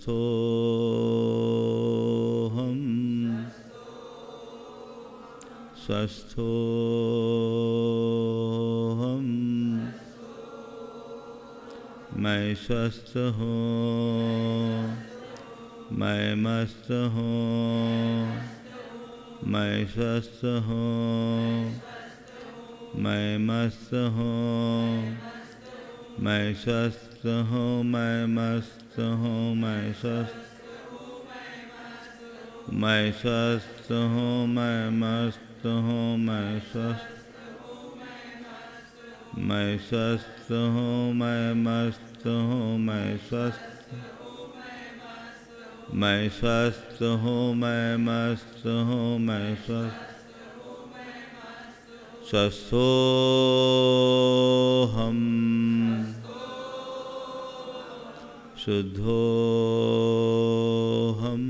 स्वस्थोहम। मैं स्वस्थ हूँ, मैं मस्त हूँ, मैं स्वस्थ हूँ, मैं मस्त हूँ, मैं स्वस्थ हूँ, मैं मस्त हूँ, मैं स्वस्थ, मैं स्वस्थ हूँ, मैं मस्त हूँ, मैं स्वस्थ, मैं स्वस्थ हूँ, मैं मस्त हूँ, मैं स्वस्थ, मैं स्वस्थ हूँ, मैं मस्त हूँ, मैं स्वस्थ, स्वस्थोहम, शुद्धोहम।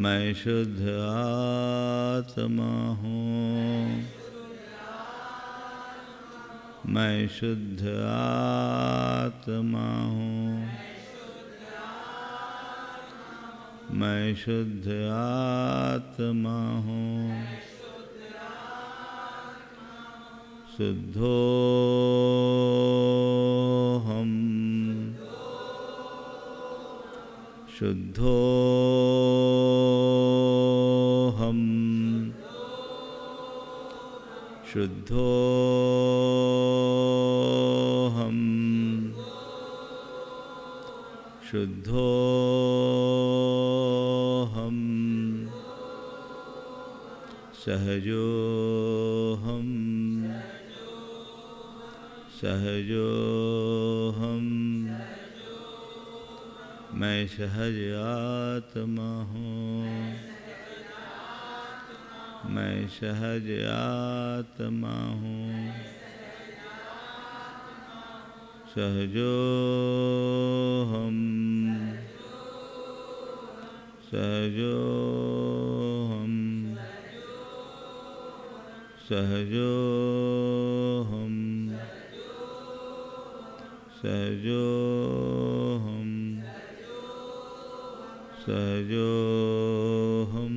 मैं शुद्ध आत्मा हूँ, मैं शुद्ध आत्मा हूँ, मैं शुद्ध आत्मा हूँ। शुद्धोहम, शुद्धोहम, शुद्धोहम, शुद्धोहम, सहजोहम, सहजोहम। मैं सहज आत्मा हूँ, मैं सहज आत्मा हूँ। सहजोहम, सहजोहम, सहजोहम, सहजोहम, सहजोहम,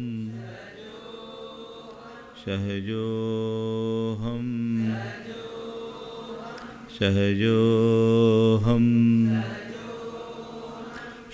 सहजोहम, सहजोहम,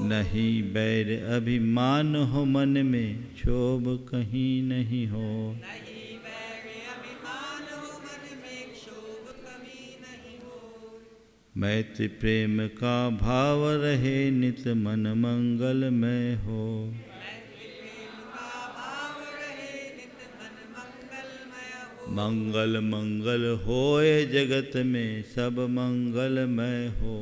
नहीं बैर अभिमान हो मन में, क्षोभ कहीं नहीं हो। मैत्री प्रेम का भाव रहे नित मन मंगलमय हो। मंगल मंगल होए जगत में सब मंगलमय हो।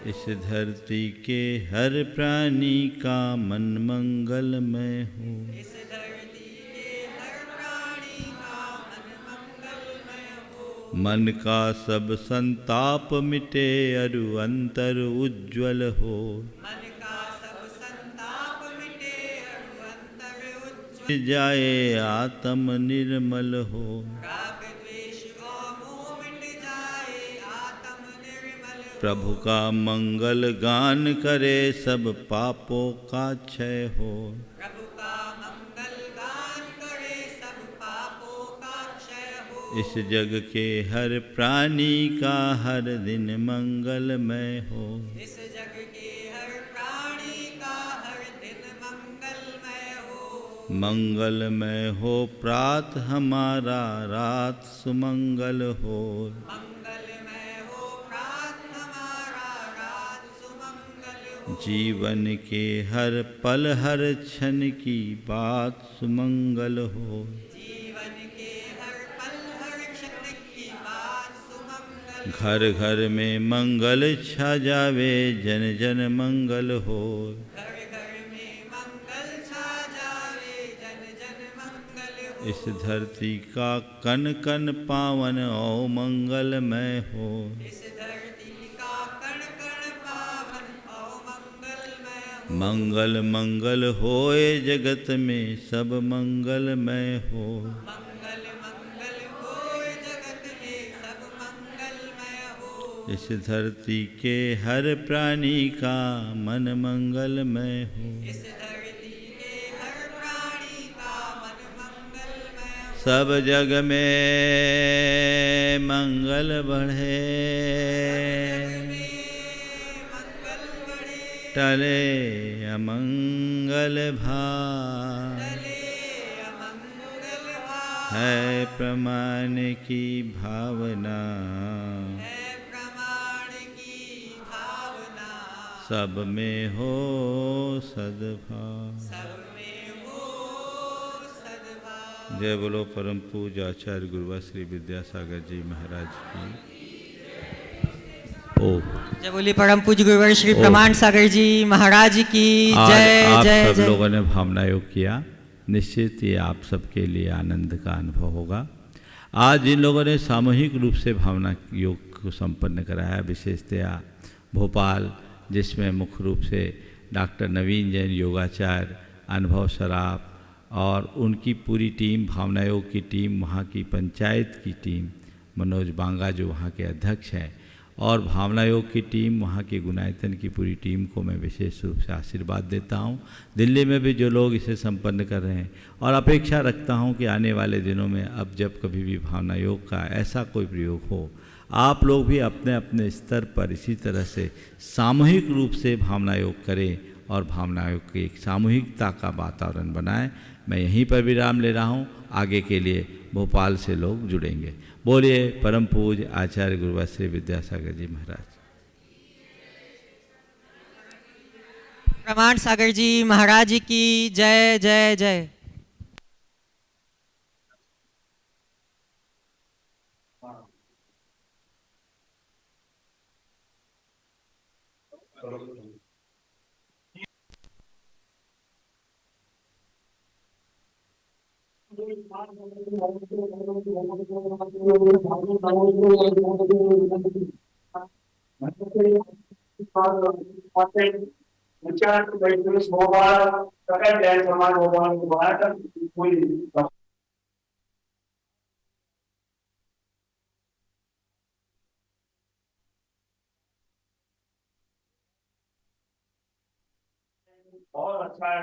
इस धरती के हर प्राणी का मन मंगलमय हो। मन का सब संताप मिटे अरु अंतर उज्ज्वल हो। जाए आत्म निर्मल हो। प्रभु का मंगल गान करे सब पापों का क्षय हो। इस जग के हर प्राणी का हर दिन मंगलमय हो। मंगलमय हो प्रात हमारा रात सुमंगल हो। जीवन के हर पल हर क्षण की बात सुमंगल हो। घर घर में मंगल छा जावे जन जन मंगल हो। इस धरती का कन कन पावन औ मंगलमय हो। मंगल मंगल होए जगत में सब मंगलमय हो। इस धरती के हर प्राणी का मन मंगलमय हो। सब जग में मंगल बढ़े, टले अमंगल भार। है प्रमाण की भावना, सब में हो सद्भाव। जय बोलो परम पूज्य आचार्य गुरुवर श्री विद्यासागर जी महाराज की। ओ जय बोली परम पूज्य गुरुवर श्री प्रमाण सागर जी महाराज की जय। आप जय सब जय। लोगों ने भावना योग किया, निश्चित ये आप सबके लिए आनंद का अनुभव होगा। आज जिन लोगों ने सामूहिक रूप से भावना योग को संपन्न कराया, विशेषतया भोपाल, जिसमें मुख्य रूप से डॉक्टर नवीन जैन योगाचार्य, अनुभव सराफ और उनकी पूरी टीम, भावना योग की टीम, वहाँ की पंचायत की टीम, मनोज बांगा जो वहाँ के अध्यक्ष हैं, और भावना योग की टीम, वहाँ की गुणायतन की पूरी टीम को मैं विशेष रूप से आशीर्वाद देता हूँ। दिल्ली में भी जो लोग इसे संपन्न कर रहे हैं, और अपेक्षा रखता हूँ कि आने वाले दिनों में अब जब कभी भी भावना योग का ऐसा कोई प्रयोग हो, आप लोग भी अपने अपने स्तर पर इसी तरह से सामूहिक रूप से भावना योग करें और भावना योग की एक सामूहिकता का वातावरण बनाएं। मैं यहीं पर विराम ले रहा हूँ, आगे के लिए भोपाल से लोग जुड़ेंगे। बोलिए परम पूज्य आचार्य गुरुवर श्री विद्यासागर जी महाराज। प्रमाण सागर जी महाराज की जय जय जय। और अच्छा है।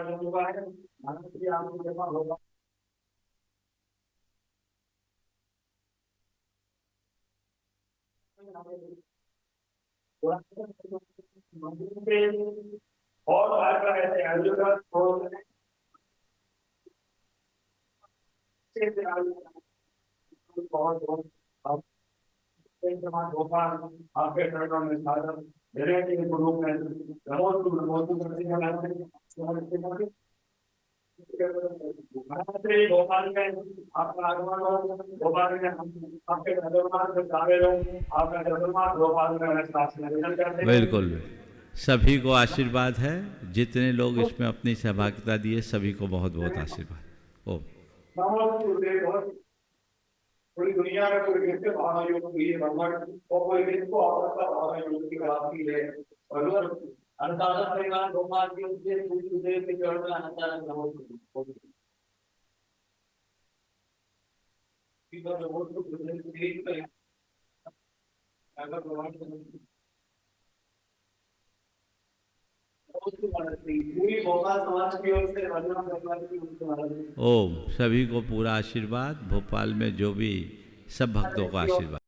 और आकर ऐसे आयोजन बहुत बहुत भोपाल आपके चरणों में सादर मेरे के रूप में भोपाल में आपका आगमन हो, भोपाल में आपके धर्मार्थ में शामिल हो, आपका धर्मार्थ भोपाल में निवेदन करते हैं। बिल्कुल सभी को आशीर्वाद है, जितने लोग इसमें अपनी सहभागिता दिए सभी को बहुत बहुत आशीर्वाद। ओम पूरी दुनिया में कोई विश्व भावना योग की है भगवान और कोई विश्व अवस्था भावना योग की प्राप्ति है और अनंतानंद परिवार भगवान के उद्देश्य पूरी उद्देश्य के चरण में अनंतानंद नमोस्तुते इधर नमोस्तुते ठीक है अगर भगवान पूरी भोपाल समाज की ओर से वंदना भगवान की ओर से। ओम सभी को पूरा आशीर्वाद, भोपाल में जो भी सब भक्तों को आशीर्वाद।